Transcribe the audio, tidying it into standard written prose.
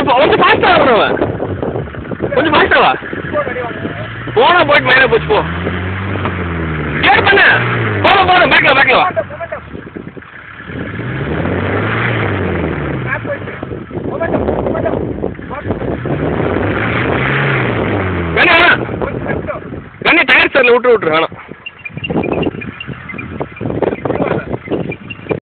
கொஞ்சம் ஃபாஸ்டா வரணும். கொஞ்சம் ஃபாஸ்டா வா. போனா போயிட்டு மேலே போச்சு போ. கிளியர் பண்ணு. போதும் போதும் பேக்ல வா. கண்ணி டயர் சார்ல விட்டுரு வேணாம்.